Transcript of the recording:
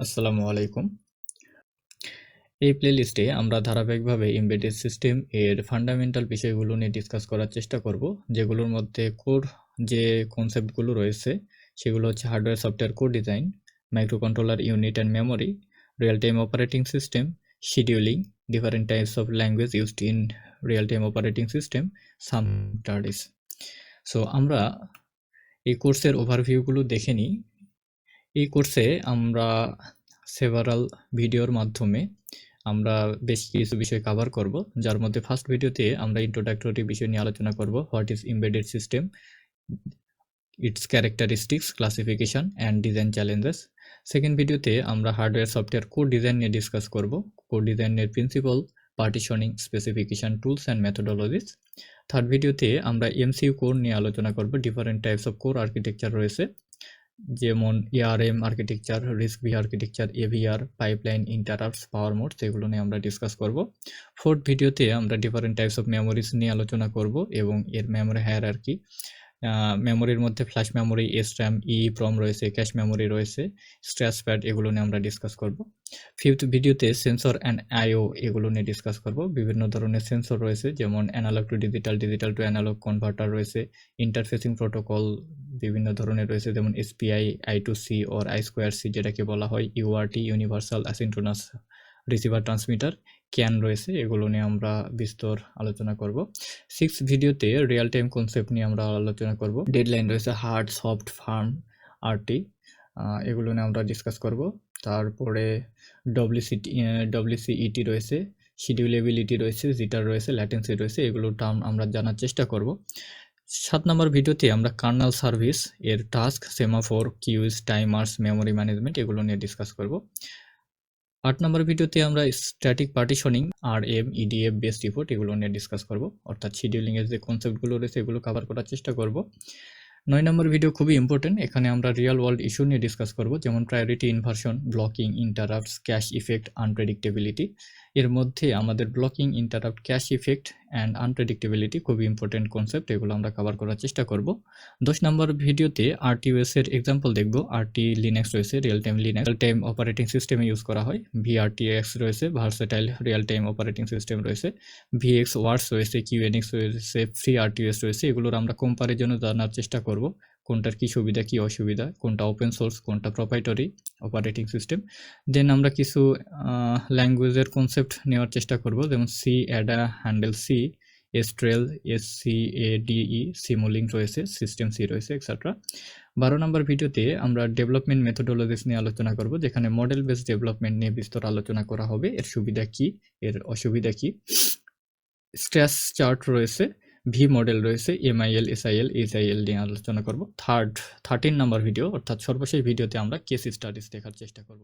আসসালামু আলাইকুম। এই প্লেলিস্টে আমরা ধারাবাহিকভাবে এমবেডেড সিস্টেম এর ফান্ডামেন্টাল বিষয়গুলো নিয়ে ডিসকাস করার চেষ্টা করব, যেগুলোর মধ্যে কোর যে কনসেপ্টগুলো রয়েছে সেগুলো হচ্ছে hardware software core design, microcontroller unit and memory, real time operating system, scheduling, different types of language used in real time operating system, some tardis. So আমরা এই কোর্সের ওভারভিউগুলো দেখে নিই। এই কোর্সে আমরা সেভারাল ভিডিওর মাধ্যমে আমরা বেশ কিছু বিষয় কভার করব, যার মধ্যে ফার্স্ট ভিডিওতে আমরা ইন্ট্রোডাক্টরি বিষয় নিয়ে আলোচনা করব, what is embedded system, its characteristics, classification and design challenges. Second ভিডিওতে আমরা হার্ডওয়্যার সফটওয়্যার কোড ডিজাইন নিয়ে ডিসকাস করব, কোড ডিজাইনের principal, partitioning, specification, tools and methodologies. Third ভিডিওতে আমরা এমসিইউ কোর নিয়ে আলোচনা করব, different types of core architecture রয়েছে, যেমন ARM architecture, RISC V architecture, AVR, pipeline, interrupts, power mode, সেগুলো নিয়ে আমরা ডিসকাস করব। ফোর্থ ভিডিওতে আমরা ডিফারেন্ট টাইপস অফ মেমোরিজ নিয়ে আলোচনা করব এবং এর মেমোরি হায়ারার্কি। মেমোরির মধ্যে ফ্ল্যাশ মেমোরি, এসর্যাম, ইইপ্রম রয়েছে, ক্যাশ মেমোরি রয়েছে, স্ট্রেস প্যাড, এগুলো নিয়ে আমরা ডিসকাস করব। ফিফথ ভিডিওতে সেন্সর অ্যান্ড আইও, এগুলো নিয়ে ডিসকাস করব। বিভিন্ন ধরনের সেন্সর রয়েছে, যেমন analogue to digital, digital to analogue converter রয়েছে, ইন্টারফেসিং প্রোটোকল বিভিন্ন ধরনের রয়েছে, যেমন এসপিআই, I2C অর I2C, যেটাকে বলা হয় URT, universal asynchronous receiver transmitter, CAN রয়েছে, এগুলো নিয়ে আমরা বিস্তর আলোচনা করব। সিক্স ভিডিওতে রিয়েল টাইম কনসেপ্ট নিয়ে আমরা আলোচনা করব। ডেডলাইন রয়েছে, হার্ড, সফট, ফার্ম, আরটি, এগুলো নিয়ে আমরা ডিসকাস করব। তারপরে ডব্লিউসিইটি রয়েছে, শিডিউলেবিলিটি রয়েছে, জিটার রয়েছে, ল্যাটেন্সি রয়েছে, এগুলো টার্ম আমরা জানার চেষ্টা করব। 7 নম্বর ভিডিওতে আমরা কার্নেল সার্ভিস এর task, semaphore, queues, timers, memory management, এগুলো নিয়ে ডিসকাস করব। 8 নম্বর ভিডিওতে আমরা static partitioning, RM, EDF based report, এগুলো নিয়ে ডিসকাস করব, অর্থাৎ শিডিউলিং এর যে কনসেপ্টগুলো রয়েছে এগুলো কভার করার চেষ্টা করব। 9 নম্বর ভিডিও খুবই ইম্পর্টেন্ট, এখানে আমরা রিয়েল ওয়ার্ল্ড ইস্যু নিয়ে ডিসকাস করব, যেমন priority inversion, blocking, interrupts, cache effect, unpredictability. এর মধ্যে আমাদের blocking, interrupt, cache effect and unpredictability খুবই ইম্পর্টেন্ট কনসেপ্ট, এগুলো আমরা কভার করার চেষ্টা করব। 10 নম্বর ভিডিওতে আরটিওএস এর এক্সাম্পল দেখব। আরটি লিনাক্স রয়েছে, real time Linux, real time operating সিস্টেমে ইউজ করা হয়। ভিআরটিএক্স রয়েছে, versatile real time operating system রয়েছে। ভিএক্স ওয়ার্ডস রয়েছে, কিউএনএক্স রয়েছে, ফ্রি আরটিওএস রয়েছে, এগুলোর আমরা কম্পারিজনে জানার চেষ্টা করব, কোনটার কি সুবিধা কি অসুবিধা, কোনটা ওপেন সোর্স, কোনটা প্রপ্রাইটরি অপারেটিং সিস্টেম। দেন আমরা কিছু ল্যাঙ্গুয়েজের কনসেপ্ট নেওয়ার চেষ্টা করব, যেমন C, Ada, Handel C, Esterel, SCADE, Simulink রয়েছে, সিস্টেম সি রয়েছে, এক্সেট্রা। 12 নম্বর ভিডিওতে আমরা ডেভেলপমেন্ট মেথোডোলজিস নিয়ে আলোচনা করব, যেখানে মডেল বেস ডেভেলপমেন্ট নিয়ে বিস্তর আলোচনা করা হবে, এর সুবিধা কি, এর অসুবিধা কি। স্ট্রেস চার্ট রয়েছে, ভি মডেল রয়েছে, MIL, SIL, HIL নিয়ে আলোচনা করব। 13 নম্বর ভিডিও অর্থাৎ সর্বশেষ ভিডিওতে আমরা কেস স্টাডিজ দেখার চেষ্টা করব।